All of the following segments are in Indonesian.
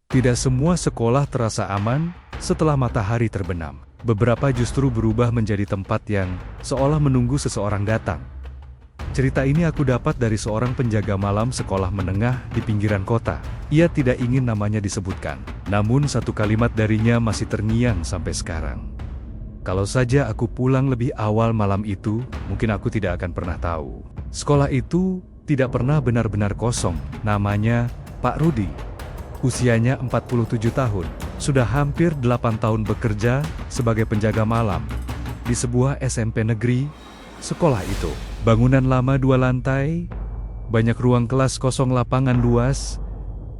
Tidak semua sekolah terasa aman setelah matahari terbenam. Beberapa justru berubah menjadi tempat yang seolah menunggu seseorang datang. Cerita ini aku dapat dari seorang penjaga malam sekolah menengah di pinggiran kota. Ia tidak ingin namanya disebutkan, namun satu kalimat darinya masih terngiang sampai sekarang. Kalau saja aku pulang lebih awal malam itu, mungkin aku tidak akan pernah tahu. Sekolah itu tidak pernah benar-benar kosong. Namanya Pak Rudi. Usianya 47 tahun. Sudah hampir 8 tahun bekerja sebagai penjaga malam di sebuah SMP negeri. Sekolah itu, bangunan lama 2 lantai, banyak ruang kelas kosong, lapangan luas,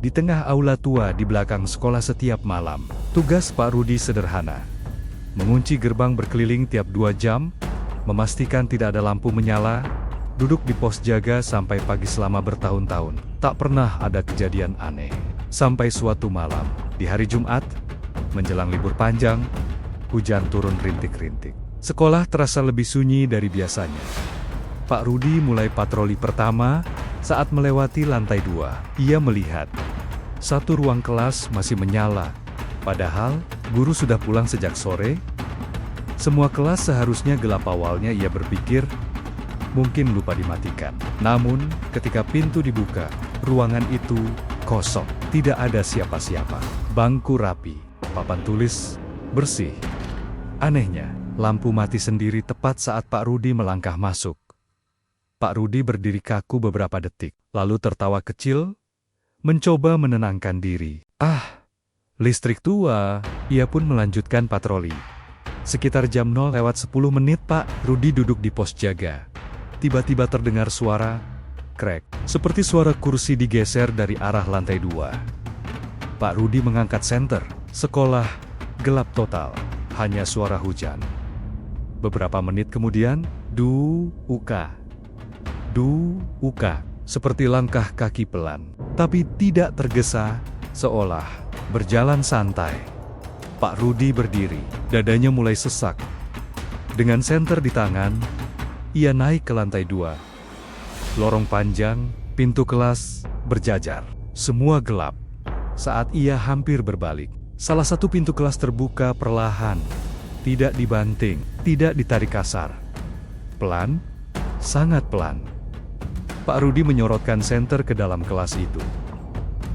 di tengah aula tua di belakang sekolah. Setiap malam, tugas Pak Rudi sederhana. Mengunci gerbang berkeliling tiap 2 jam, memastikan tidak ada lampu menyala, duduk di pos jaga sampai pagi selama bertahun-tahun. Tak pernah ada kejadian aneh. Sampai suatu malam, di hari Jumat, menjelang libur panjang, hujan turun rintik-rintik. Sekolah terasa lebih sunyi dari biasanya. Pak Rudi mulai patroli pertama saat melewati lantai 2. Ia melihat satu ruang kelas masih menyala. Padahal, guru sudah pulang sejak sore. Semua kelas seharusnya gelap. Awalnya ia berpikir, mungkin lupa dimatikan. Namun, ketika pintu dibuka, ruangan itu kosong. Tidak ada siapa-siapa. Bangku rapi, papan tulis bersih. Anehnya, lampu mati sendiri tepat saat Pak Rudi melangkah masuk. Pak Rudi berdiri kaku beberapa detik, lalu tertawa kecil, mencoba menenangkan diri. Listrik tua. Ia pun melanjutkan patroli. Sekitar jam 0:10 Pak Rudi duduk di pos jaga. Tiba-tiba terdengar suara krek, seperti suara kursi digeser dari arah lantai 2. Pak Rudi mengangkat senter. Sekolah gelap total, hanya suara hujan. Beberapa menit kemudian, du-uka, seperti langkah kaki pelan, tapi tidak tergesa, seolah berjalan santai. Pak Rudi berdiri, dadanya mulai sesak. Dengan senter di tangan, ia naik ke lantai 2. Lorong panjang, pintu kelas berjajar. Semua gelap. Saat ia hampir berbalik, salah satu pintu kelas terbuka perlahan. Tidak dibanting, tidak ditarik kasar. Pelan, sangat pelan. Pak Rudi menyorotkan senter ke dalam kelas itu.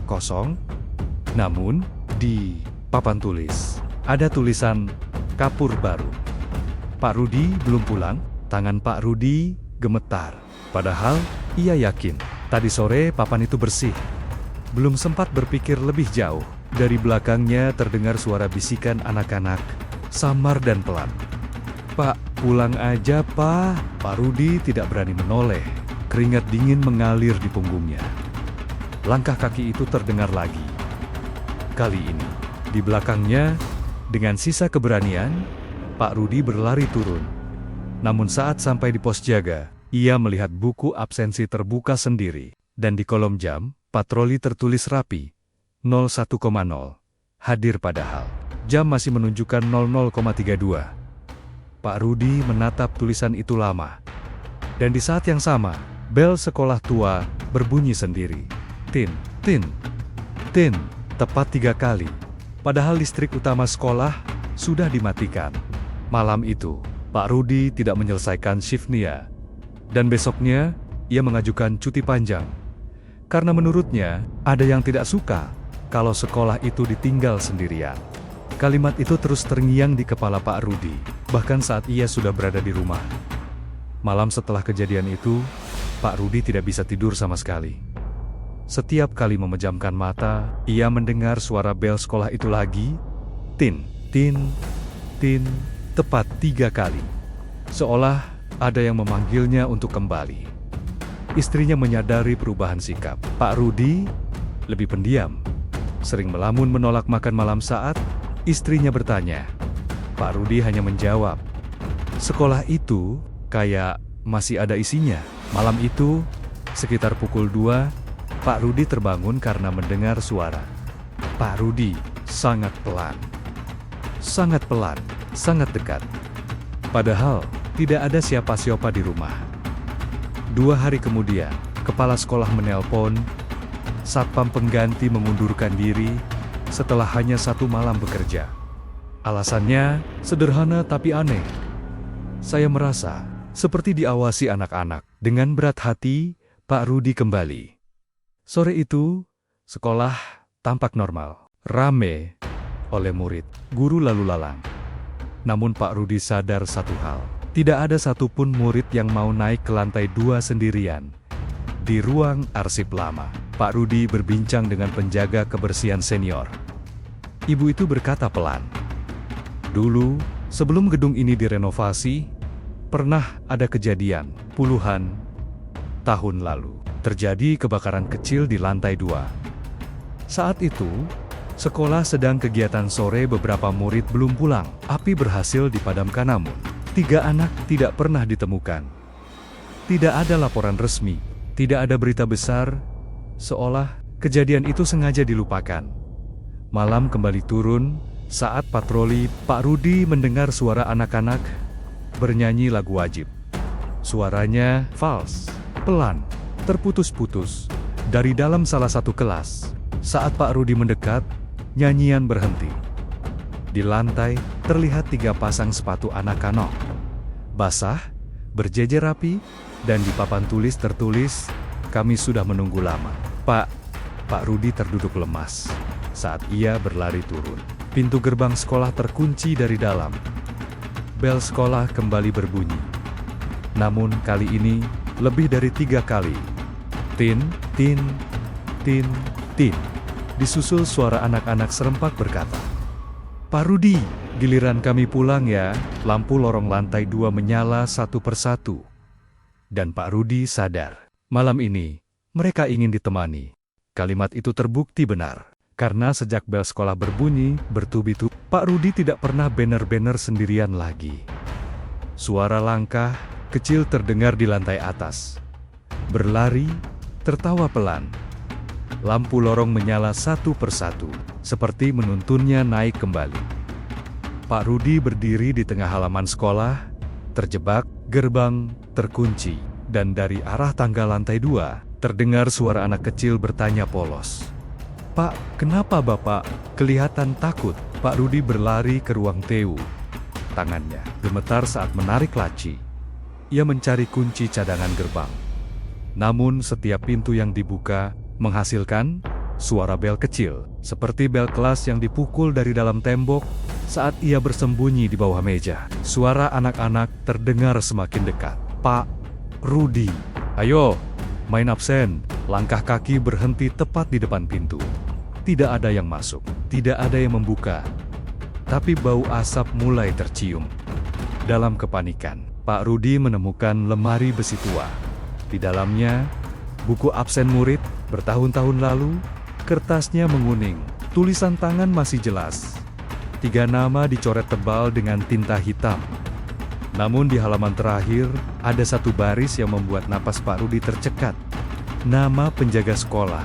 Kosong. Namun, di papan tulis, ada tulisan kapur baru. Pak Rudi belum pulang. Tangan Pak Rudi gemetar. Padahal, ia yakin, tadi sore papan itu bersih. Belum sempat berpikir lebih jauh, dari belakangnya terdengar suara bisikan anak-anak, samar dan pelan. "Pak, pulang aja, Pak." Pak Rudi tidak berani menoleh. Keringat dingin mengalir di punggungnya. Langkah kaki itu terdengar lagi. Kali ini, di belakangnya, dengan sisa keberanian, Pak Rudi berlari turun. Namun saat sampai di pos jaga, ia melihat buku absensi terbuka sendiri, dan di kolom jam, patroli tertulis rapi, 01,0. Hadir padahal, jam masih menunjukkan 00,32. Pak Rudi menatap tulisan itu lama. Dan di saat yang sama, bel sekolah tua berbunyi sendiri. Tin, tin, tin, tepat 3 kali. Padahal listrik utama sekolah sudah dimatikan. Malam itu, Pak Rudi tidak menyelesaikan shiftnya. Dan besoknya, ia mengajukan cuti panjang. Karena menurutnya, ada yang tidak suka kalau sekolah itu ditinggal sendirian. Kalimat itu terus terngiang di kepala Pak Rudi, bahkan saat ia sudah berada di rumah. Malam setelah kejadian itu, Pak Rudi tidak bisa tidur sama sekali. Setiap kali memejamkan mata, ia mendengar suara bel sekolah itu lagi. Tin, tin, tin, tepat 3 kali. Seolah ada yang memanggilnya untuk kembali. Istrinya menyadari perubahan sikap. Pak Rudi lebih pendiam, sering melamun menolak makan malam saat istrinya bertanya. Pak Rudi hanya menjawab, "Sekolah itu kayak masih ada isinya." Malam itu, sekitar pukul 2, Pak Rudi terbangun karena mendengar suara. Pak Rudi sangat pelan, sangat dekat. Padahal, tidak ada siapa-siapa di rumah. 2 hari kemudian, kepala sekolah menelpon. Satpam pengganti mengundurkan diri. setelah hanya 1 malam bekerja. Alasannya sederhana tapi aneh. Saya merasa seperti diawasi anak-anak. Dengan berat hati, Pak Rudi kembali. Sore itu, sekolah tampak normal, rame oleh murid, guru lalu lalang. Namun Pak Rudi sadar satu hal, tidak ada satupun murid yang mau naik ke lantai 2 sendirian. Di ruang arsip lama, Pak Rudi berbincang dengan penjaga kebersihan senior. Ibu itu berkata pelan, "Dulu, sebelum gedung ini direnovasi, pernah ada kejadian puluhan tahun lalu. Terjadi kebakaran kecil di lantai 2. Saat itu, sekolah sedang kegiatan sore, beberapa murid belum pulang. Api berhasil dipadamkan, namun 3 anak tidak pernah ditemukan. Tidak ada laporan resmi, tidak ada berita besar, seolah kejadian itu sengaja dilupakan. Malam kembali turun, saat patroli, Pak Rudi mendengar suara anak-anak bernyanyi lagu wajib. Suaranya fals, pelan, terputus-putus, dari dalam salah satu kelas. Saat Pak Rudi mendekat, nyanyian berhenti. Di lantai, terlihat 3 pasang sepatu anak-anak. Basah, berjejer rapi, dan di papan tulis tertulis, "Kami sudah menunggu lama." Pak Rudi terduduk lemas saat ia berlari turun. Pintu gerbang sekolah terkunci dari dalam. Bel sekolah kembali berbunyi. Namun kali ini, lebih dari 3 kali. Tin, tin, tin, tin. Disusul suara anak-anak serempak berkata, "Pak Rudi, giliran kami pulang ya." Lampu lorong lantai 2 menyala satu persatu. Dan Pak Rudi sadar, malam ini, mereka ingin ditemani. Kalimat itu terbukti benar. Karena sejak bel sekolah berbunyi, bertubi-tubi, Pak Rudi tidak pernah banner-banner sendirian lagi. Suara langkah kecil terdengar di lantai atas. Berlari, tertawa pelan. Lampu lorong menyala satu persatu, seperti menuntunnya naik kembali. Pak Rudi berdiri di tengah halaman sekolah, terjebak, gerbang terkunci, dan dari arah tangga lantai 2, terdengar suara anak kecil bertanya polos, "Pak, kenapa Bapak kelihatan takut?" Pak Rudi berlari ke ruang TU. Tangannya gemetar saat menarik laci. Ia mencari kunci cadangan gerbang. Namun setiap pintu yang dibuka menghasilkan suara bel kecil, seperti bel kelas yang dipukul dari dalam tembok saat ia bersembunyi di bawah meja. Suara anak-anak terdengar semakin dekat. "Pak Rudi, ayo, main absen." Langkah kaki berhenti tepat di depan pintu. Tidak ada yang masuk, tidak ada yang membuka. Tapi bau asap mulai tercium. Dalam kepanikan, Pak Rudi menemukan lemari besi tua. Di dalamnya, buku absen murid bertahun-tahun lalu, kertasnya menguning, tulisan tangan masih jelas. 3 nama dicoret tebal dengan tinta hitam. Namun di halaman terakhir, ada satu baris yang membuat napas Pak Rudi tercekat. Nama penjaga sekolah,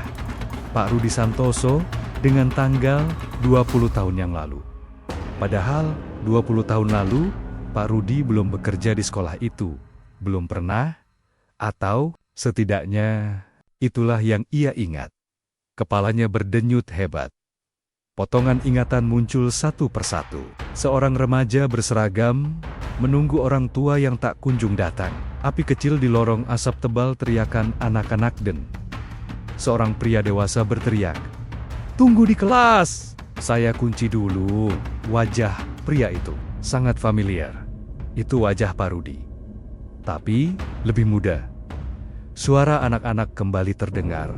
Pak Rudi Santoso, dengan tanggal 20 tahun yang lalu. Padahal, 20 tahun lalu, Pak Rudi belum bekerja di sekolah itu. Belum pernah, atau setidaknya, itulah yang ia ingat. Kepalanya berdenyut hebat. Potongan ingatan muncul satu persatu. Seorang remaja berseragam, menunggu orang tua yang tak kunjung datang. Api kecil di lorong asap tebal, teriakan anak-anak, dan seorang pria dewasa berteriak, "Tunggu di kelas!" Saya kunci dulu. Wajah pria itu sangat familiar. Itu wajah Pak Rudi. Tapi lebih muda. Suara anak-anak kembali terdengar.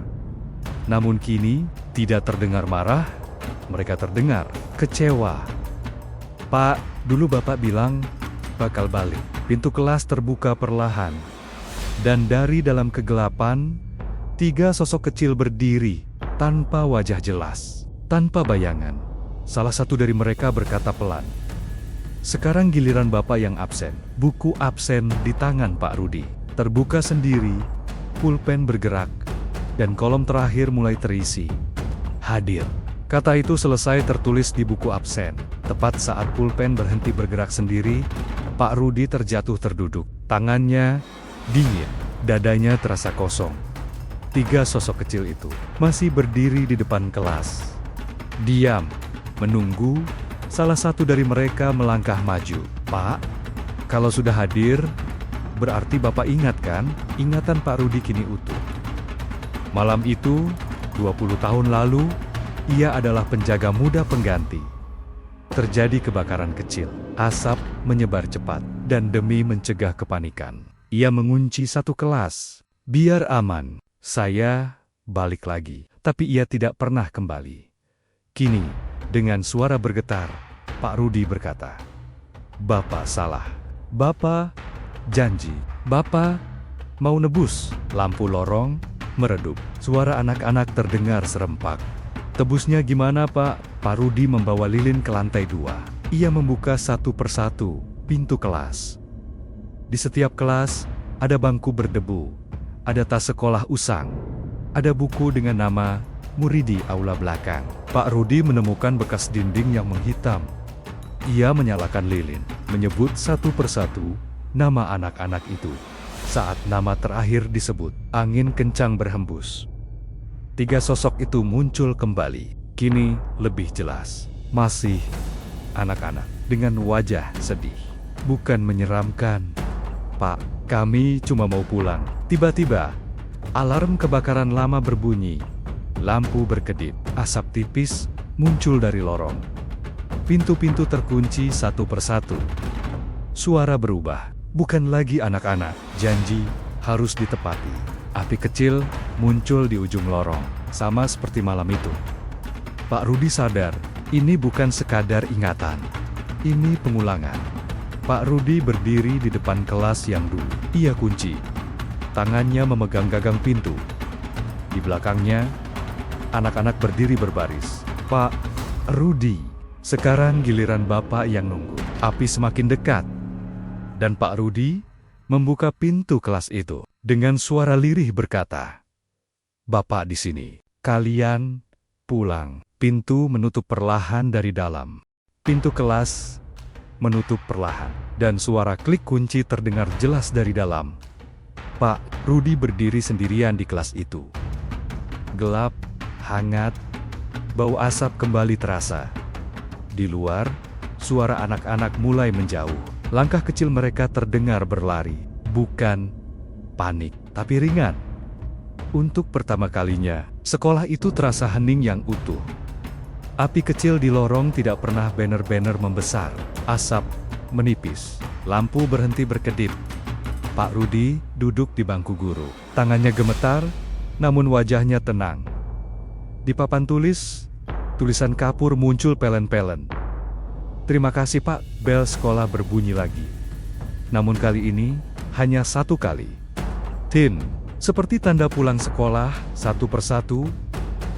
Namun kini tidak terdengar marah, mereka terdengar kecewa. "Pak, dulu Bapak bilang bakal balik." Pintu kelas terbuka perlahan. Dan dari dalam kegelapan, 3 sosok kecil berdiri, tanpa wajah jelas, tanpa bayangan. Salah satu dari mereka berkata pelan, "Sekarang giliran Bapak yang absen." Buku absen di tangan Pak Rudi terbuka sendiri, pulpen bergerak, dan kolom terakhir mulai terisi. "Hadir." Kata itu selesai tertulis di buku absen. Tepat saat pulpen berhenti bergerak sendiri, Pak Rudi terjatuh terduduk. Tangannya dingin, dadanya terasa kosong. 3 sosok kecil itu masih berdiri di depan kelas. Diam, menunggu. Salah satu dari mereka melangkah maju. "Pak, kalau sudah hadir, berarti Bapak ingat kan?" Ingatan Pak Rudi kini utuh. Malam itu, 20 tahun lalu, ia adalah penjaga muda pengganti. Terjadi kebakaran kecil, asap menyebar cepat, dan demi mencegah kepanikan, ia mengunci satu kelas. Biar aman, saya balik lagi. Tapi ia tidak pernah kembali. Kini, dengan suara bergetar, Pak Rudi berkata, "Bapak salah. Bapak janji. Bapak mau nebus." Lampu lorong meredup. Suara anak-anak terdengar serempak. "Tebusnya gimana, Pak?" Pak Rudi membawa lilin ke lantai 2. Ia membuka satu persatu pintu kelas. Di setiap kelas, ada bangku berdebu, ada tas sekolah usang, ada buku dengan nama "Muridi Aula Belakang." Pak Rudi menemukan bekas dinding yang menghitam. Ia menyalakan lilin, menyebut satu persatu nama anak-anak itu. Saat nama terakhir disebut, angin kencang berhembus. 3 sosok itu muncul kembali, kini lebih jelas. Masih anak-anak, dengan wajah sedih. "Bukan menyeramkan, Pak. Kami cuma mau pulang." Tiba-tiba, alarm kebakaran lama berbunyi. Lampu berkedip, asap tipis muncul dari lorong. Pintu-pintu terkunci satu persatu. Suara berubah, bukan lagi anak-anak. Janji harus ditepati. Api kecil muncul di ujung lorong, sama seperti malam itu. Pak Rudi sadar, ini bukan sekadar ingatan. Ini pengulangan. Pak Rudi berdiri di depan kelas yang dulu ia kunci. Tangannya memegang gagang pintu. Di belakangnya, anak-anak berdiri berbaris. "Pak Rudi, sekarang giliran Bapak yang nunggu." Api semakin dekat, dan Pak Rudi membuka pintu kelas itu. Dengan suara lirih berkata, "Bapak di sini. Kalian pulang." Pintu menutup perlahan dari dalam. Pintu kelas menutup perlahan, dan suara klik kunci terdengar jelas dari dalam. Pak Rudi berdiri sendirian di kelas itu. Gelap, hangat, bau asap kembali terasa. Di luar, suara anak-anak mulai menjauh. Langkah kecil mereka terdengar berlari. Bukan panik, tapi ringan. Untuk pertama kalinya, sekolah itu terasa hening yang utuh. Api kecil di lorong tidak pernah banner-banner membesar. Asap menipis, lampu berhenti berkedip. Pak Rudi duduk di bangku guru. Tangannya gemetar, namun wajahnya tenang. Di papan tulisan kapur muncul pelen-pelen. "Terima kasih, Pak." Bel sekolah berbunyi lagi. Namun kali ini, hanya satu kali. Tin, seperti tanda pulang sekolah, satu persatu,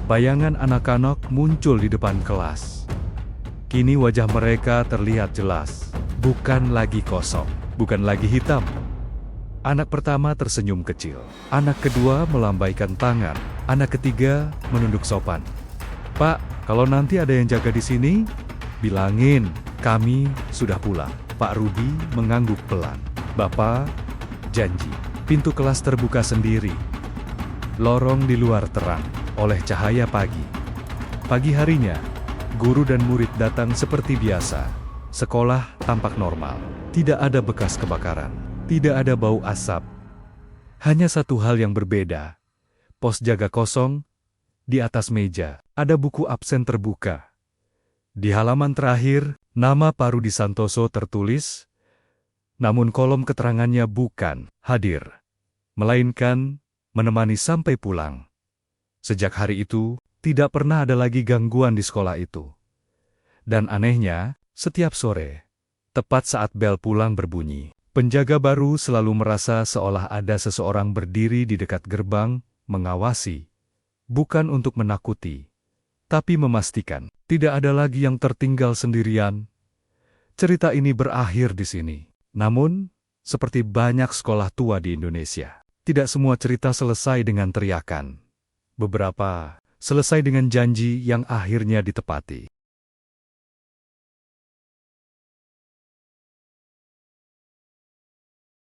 bayangan anak-anak muncul di depan kelas. Kini wajah mereka terlihat jelas. Bukan lagi kosong, bukan lagi hitam. Anak pertama tersenyum kecil. Anak kedua melambaikan tangan. Anak ketiga menunduk sopan. "Pak, kalau nanti ada yang jaga di sini, bilangin kami sudah pulang." Pak Rudi mengangguk pelan. "Bapak janji." Pintu kelas terbuka sendiri. Lorong di luar terang oleh cahaya pagi. Pagi harinya, guru dan murid datang seperti biasa. Sekolah tampak normal. Tidak ada bekas kebakaran. Tidak ada bau asap. Hanya satu hal yang berbeda. Pos jaga kosong. Di atas meja, ada buku absen terbuka. Di halaman terakhir, nama Pak Rudi Santoso tertulis, namun kolom keterangannya bukan hadir, melainkan menemani sampai pulang. Sejak hari itu, tidak pernah ada lagi gangguan di sekolah itu. Dan anehnya, setiap sore, tepat saat bel pulang berbunyi, penjaga baru selalu merasa seolah ada seseorang berdiri di dekat gerbang, mengawasi. Bukan untuk menakuti, tapi memastikan tidak ada lagi yang tertinggal sendirian. Cerita ini berakhir di sini. Namun, seperti banyak sekolah tua di Indonesia, tidak semua cerita selesai dengan teriakan. Beberapa selesai dengan janji yang akhirnya ditepati.